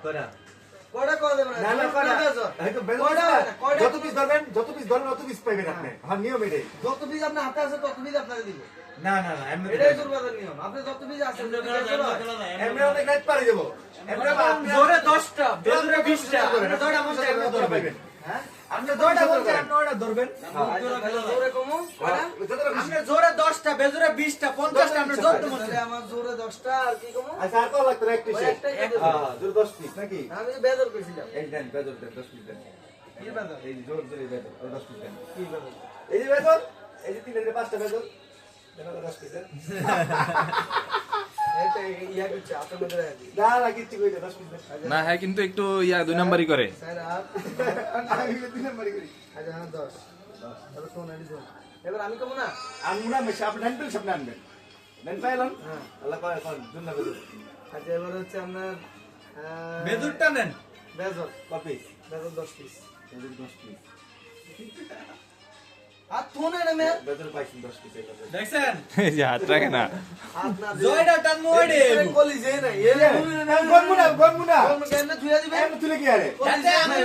কয়টা কয়টা করে দেবেন না না কয়টা এই তো কয়টা যত পিস ধরবেন অত পিস পাইবেন আপনি হ্যাঁ নিয়ম এটাই যত পিস আপনার হাতে আছে তত পিস আপনাকে দিব না না না এমনি এটাই জোরবাজার নিয়ম আপনি যত পিস আছে এমনি অনেক রাত পারে যাব এমনি জোরে 10টা জোরে 20টা আপনি জোরে মনটা এমনি ধরবেন হ্যাঁ আপনি জোরটা বলছেন আপনি ওটা ধরবেন জোরে কমু কয়টা আপনি জোরে 10টা বেজোরে 20টা 50টা আপনি ধরতে মন তাহলে আমার জোরে 10টা আর কি কমু আচ্ছা আর কত লাগতো একটু শেষ হ্যাঁ জোর 10 পিস নাকি আমি বেজর কইছিলাম এই দেন বেজর দেন 10 পিস দেন কি বেজর এই জোর জোরে বেজর 10 পিস দেন কি বেজর এই যে বেজর এই যে 3 এর 5টা বেজর দেন 10 পিস দেন এটা ইয়া কিছু আপনার মধ্যে রাখি না না কিচ্ছু কইতে 10 পিস দেন না হ্যাঁ কিন্তু একটু ইয়া 2 নাম্বারই করে স্যার আপ আমি 3 নাম্বার করি আচ্ছা হ্যাঁ 10 তাহলে কোন আনি কোন এবার আমি কমু না আমি না মেশা আপনি নেন পেল আপনি আনবেন নেন পাইলাম হ্যাঁ আল্লাহ কয় কোন জন্য বেজর আচ্ছা এবার হচ্ছে আপনার বেজুরটা নেন বেজর কপি বেজর 10 পিস বেজর 10 পিস আর ফোন এনে মে বেজর পাইছেন 10 পিস এটা দেখছেন এই যে হাত রাখে না হাত না জয়টা টান মোড়ে কলি যে না এ গনমুনা গনমুনা কোন কেন থুয়া দিবে এমন তুলে কি আরে এতে আমি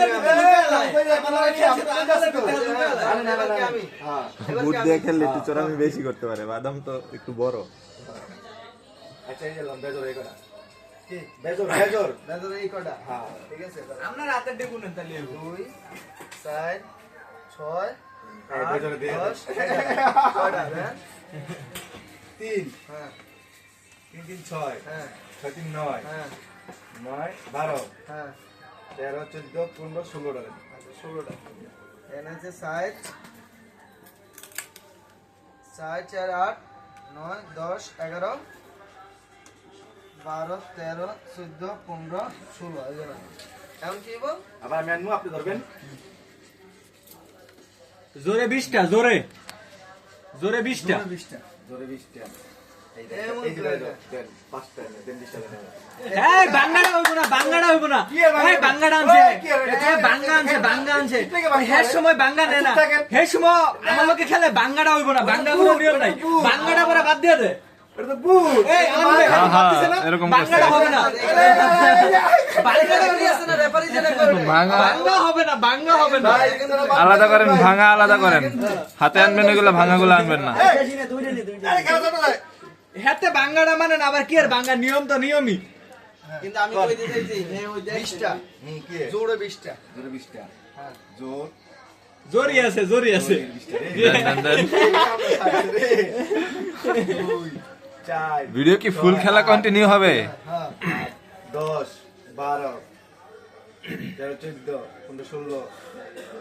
আমি হ্যাঁ বুট দিয়ে খেললে একটু চোরামি বেশি করতে পারে বাদাম তো একটু বড় আচ্ছা এই গেলাম বেজর এই করা কি বেজর বেজর বেজর এই কটা হ্যাঁ ঠিক আছে আপনার হাতে দেখুন তাহলে 2 4 6 এই বেজর দিয়ে 10 কটা হ্যাঁ 3 হ্যাঁ 3 3 6 হ্যাঁ 6 3 9 হ্যাঁ 9 12 হ্যাঁ 13 14 15 16 টাকা আচ্ছা 16টা এখানে আছে 60 4 4 8 9 10 11 12 13 14 15 16 এই যে না এখন কি বল আবার আমি আনমু আপনি ধরবেন জোরে 20টা জোরে জোরে 20টা 20টা জোরে 20 টাকা এই এমন এই যে করে বেজর দেন 5 টাকা দেন 20 টাকা দেন এই বাঙ্গাটা হইবো না বাঙ্গাটা হইবো না এই বাঙ্গাটা আনছে এই বাঙ্গা আনছে হে সময় বাঙ্গা নে না হে সময় আমার লোকে খেলে বাঙ্গাটা হইবো না বাঙ্গা কোনো নিয়ম নাই বাঙ্গাটা পরে বাদ দিয়ে দে এটা তো বুট এই আনবে হ্যাঁ, ভাবতেছে না এরকম বাঙ্গাটা করছে। হবে না বাঙ্গাটা রেফারি আছে না রেফারি যেটা করবে ভাঙা বাঙ্গা হবে না বাঙ্গা হবে না আলাদা করেন ভাঙা আলাদা করেন হাতে আনবেন এগুলো ভাঙাগুলো আনবেন না আরে কেন জানো না হেতে বাঙ্গাটা মানে না আবার কি আর বাঙ্গা নিয়ম তো নিয়মই কিন্তু আমি কই দিতে চাইছি এই ওই 20টা কি জোরে 20টা জোরে 20 টাকা হ্যাঁ জোর জোরি আছে জোরি আছে 20 টাকা দেন, দেন, দেন। 2 4 ভিডিও কি ফুল খেলা কন্টিনিউ হবে হ্যাঁ 10 12 13 14 15 16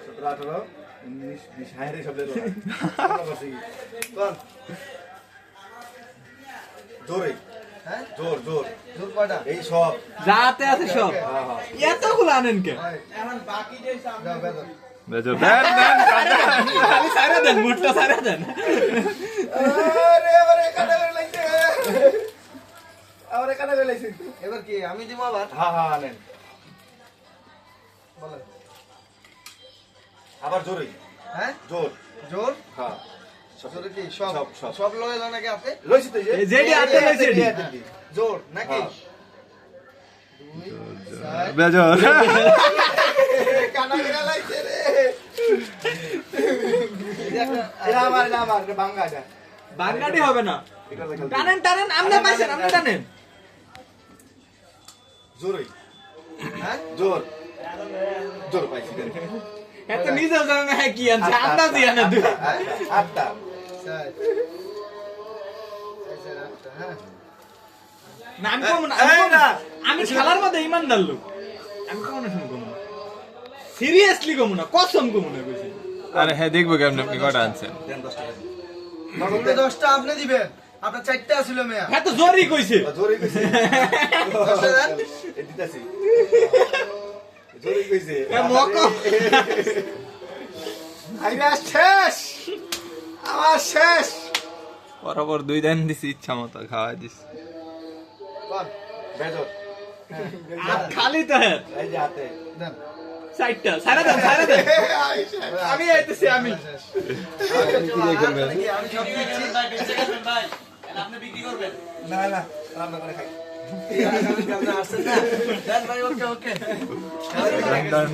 17 18 19 20 হায়রে সব লেলো কোন জোরে হ্যাঁ জোর জোর জোর কয়টা এই সব যাতে আছে সব হ্যাঁ হ্যাঁ এতগুলো আনেন কে এখন বাকি যে সামনে বেদর বেজো দেন দেন খালি সারা দেন মুটটা সারা দেন আরে আরে কাটা করে লাইছে আরে কাটা করে লাইছে এবার কি আমি দিব আবার হ্যাঁ হ্যাঁ আনেন বলেন আবার জোরে হ্যাঁ জোর জোর হ্যাঁ জোরে কি সব সব, সব। সব লয়ে দাও নাকি হাতে লইছি তো এই যেটি হাতে লইছে এটি। জোর নাকি হ্যাঁ। 2 4 বেজো কানা করে লাইছে রে এটা আমার এটা বাঙ্গা এটা বাঙ্গাটি হবে না এটা দেখো টানেন টানেন আমনে পাইছেন আমনে টানেন জোরে হ্যাঁ জোর জোর পাইছি এত নিজে জানা হ্যাঁ কি আনছে আন্দাজি আনে দুই আটটা 4 হ্যাঁ না আমি কম না এই না। আমি খেলার মধ্যে ইমানদার লোক আমি কোন শুন কম না সিরিয়াসলি কম না কসম কম না কইছি আরে হ্যাঁ দেখবো কেমন আপনি কটা আনছেন দেন 10 টাকা আপনি 10টা আপনি দিবেন আপনার 4টা ছিল মেয়া হ্যাঁ তো জোরই কইছে জোরে কইছে 10 টাকা এ দিতাছি জোরে কইছে এ মক আইরা শেষ আমার শেষ বরাবর 2 দিন দিছি ইচ্ছা মতো খাওয়াই দিছি কোন বেজর আর খালি তো হ্যাঁ এই যে হাতে দেন সাইডটা সারা দেন আমি আইতেছি আমি আমি সব দিচ্ছি না না রান্না করে খাই আসছেন না? দেন ভাই, ওকে, ওকে। ডান।